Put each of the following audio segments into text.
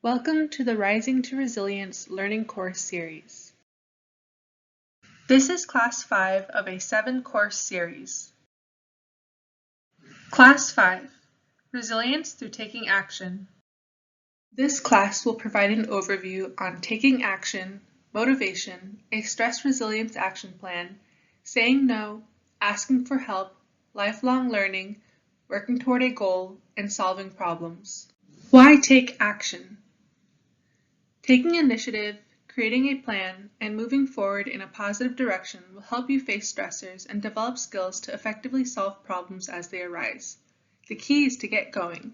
Welcome to the Rising to Resilience Learning Course Series. This is Class 5 of a 7-course series. Class 5, Resilience Through Taking Action. This class will provide an overview on taking action, motivation, a stress resilience action plan, saying no, asking for help, lifelong learning, working toward a goal, and solving problems. Why take action? Taking initiative, creating a plan, and moving forward in a positive direction will help you face stressors and develop skills to effectively solve problems as they arise. The key is to get going.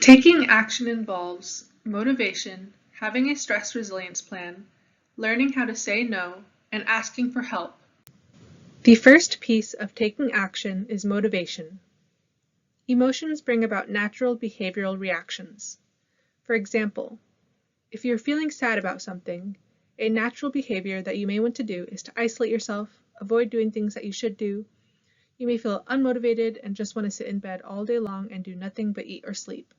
Taking action involves motivation, having a stress resilience plan, learning how to say no, and asking for help. The first piece of taking action is motivation. Emotions bring about natural behavioral reactions. For example, if you're feeling sad about something, a natural behavior that you may want to do is to isolate yourself, avoid doing things that you should do. You may feel unmotivated and just want to sit in bed all day long and do nothing but eat or sleep.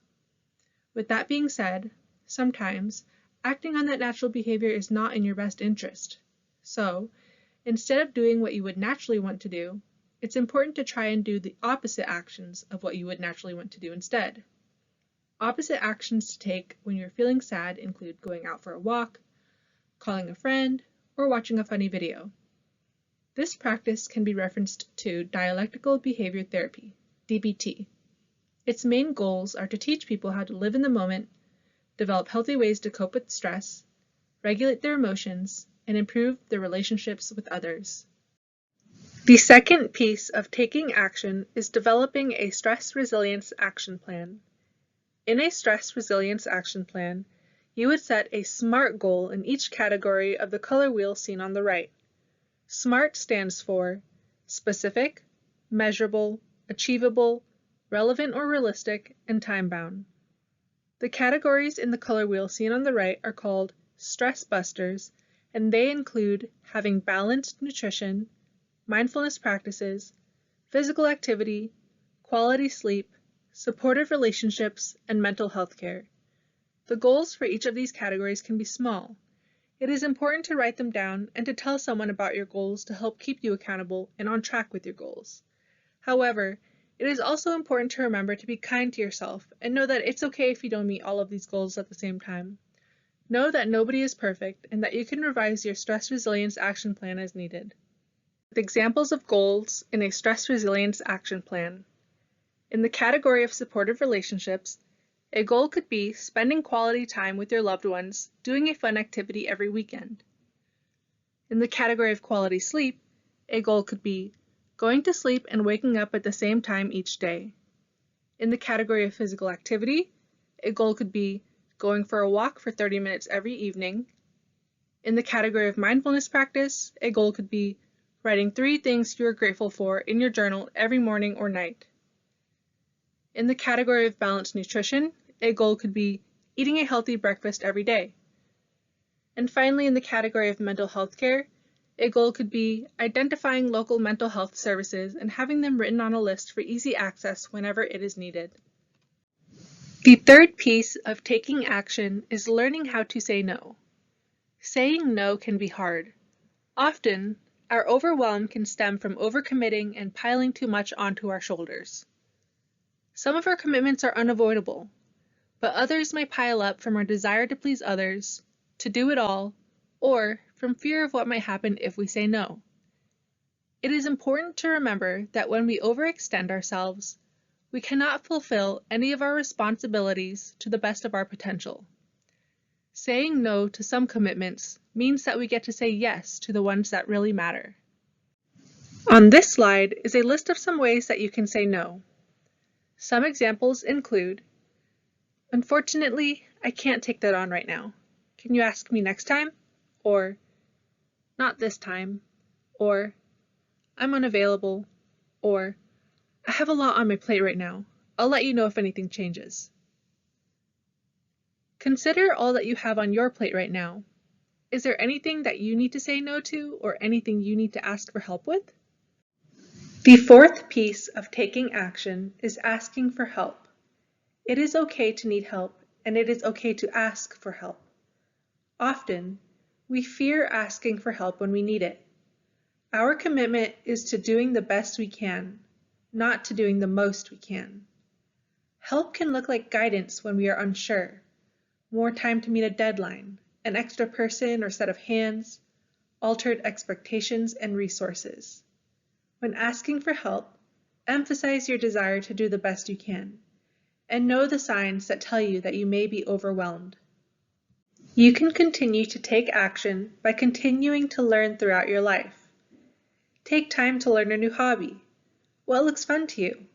With that being said, sometimes acting on that natural behavior is not in your best interest. So, instead of doing what you would naturally want to do, it's important to try and do the opposite actions of what you would naturally want to do instead. Opposite actions to take when you're feeling sad include going out for a walk, calling a friend, or watching a funny video. This practice can be referenced to dialectical behavior therapy, DBT. Its main goals are to teach people how to live in the moment, develop healthy ways to cope with stress, regulate their emotions, and improve their relationships with others. The second piece of taking action is developing a stress resilience action plan. In a stress resilience action plan, you would set a SMART goal in each category of the color wheel seen on the right. SMART stands for specific, measurable, achievable, relevant or realistic, and time-bound. The categories in the color wheel seen on the right are called stress busters, and they include having balanced nutrition, mindfulness practices, physical activity, quality sleep, supportive relationships, and mental health care. The goals for each of these categories can be small. It is important to write them down and to tell someone about your goals to help keep you accountable and on track with your goals. However, it is also important to remember to be kind to yourself and know that it's okay if you don't meet all of these goals at the same time. Know that nobody is perfect and that you can revise your stress resilience action plan as needed. With examples of goals in a stress resilience action plan. In the category of supportive relationships, a goal could be spending quality time with your loved ones, doing a fun activity every weekend. In the category of quality sleep, a goal could be going to sleep and waking up at the same time each day. In the category of physical activity, a goal could be going for a walk for 30 minutes every evening. In the category of mindfulness practice, a goal could be writing 3 things you are grateful for in your journal every morning or night. In the category of balanced nutrition, a goal could be eating a healthy breakfast every day. And finally, in the category of mental health care, a goal could be identifying local mental health services and having them written on a list for easy access whenever it is needed. The third piece of taking action is learning how to say no. Saying no can be hard. Often, our overwhelm can stem from overcommitting and piling too much onto our shoulders. Some of our commitments are unavoidable, but others may pile up from our desire to please others, to do it all, or from fear of what might happen if we say no. It is important to remember that when we overextend ourselves, we cannot fulfill any of our responsibilities to the best of our potential. Saying no to some commitments means that we get to say yes to the ones that really matter. On this slide is a list of some ways that you can say no. Some examples include, unfortunately, I can't take that on right now. Can you ask me next time? Or, not this time. Or, I'm unavailable. Or, I have a lot on my plate right now. I'll let you know if anything changes. Consider all that you have on your plate right now. Is there anything that you need to say no to or anything you need to ask for help with? The fourth piece of taking action is asking for help. It is okay to need help, and it is okay to ask for help. Often, we fear asking for help when we need it. Our commitment is to doing the best we can, not to doing the most we can. Help can look like guidance when we are unsure, more time to meet a deadline, an extra person or set of hands, altered expectations and resources. When asking for help, emphasize your desire to do the best you can, and know the signs that tell you that you may be overwhelmed. You can continue to take action by continuing to learn throughout your life. Take time to learn a new hobby. What looks fun to you?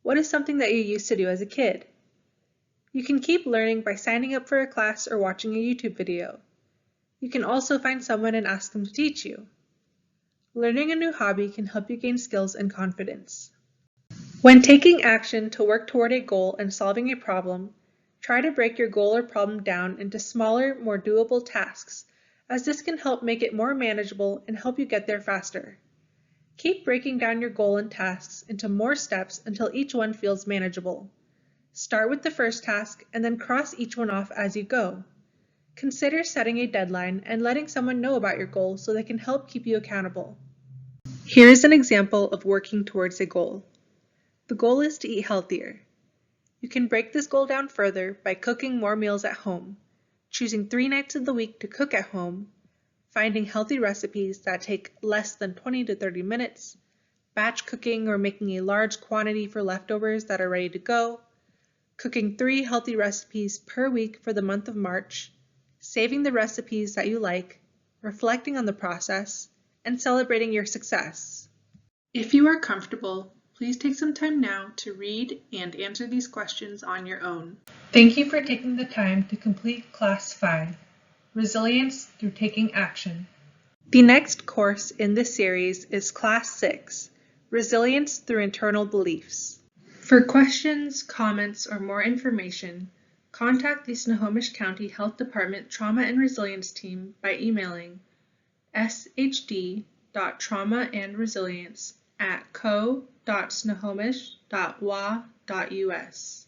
What is something that you used to do as a kid? You can keep learning by signing up for a class or watching a YouTube video. You can also find someone and ask them to teach you. Learning a new hobby can help you gain skills and confidence. When taking action to work toward a goal and solving a problem, try to break your goal or problem down into smaller, more doable tasks, as this can help make it more manageable and help you get there faster. Keep breaking down your goal and tasks into more steps until each one feels manageable. Start with the first task and then cross each one off as you go. Consider setting a deadline and letting someone know about your goal so they can help keep you accountable. Here is an example of working towards a goal. The goal is to eat healthier. You can break this goal down further by cooking more meals at home, choosing 3 nights of the week to cook at home, finding healthy recipes that take less than 20 to 30 minutes, batch cooking or making a large quantity for leftovers that are ready to go, cooking 3 healthy recipes per week for the month of March, saving the recipes that you like, reflecting on the process, and celebrating your success. If you are comfortable, please take some time now to read and answer these questions on your own. Thank you for taking the time to complete Class 5, Resilience Through Taking Action. The next course in this series is Class 6, Resilience Through Internal Beliefs. For questions, comments, or more information, contact the Snohomish County Health Department Trauma and Resilience team by emailing SHD.Trauma&Resilience@co.snohomish.wa.us.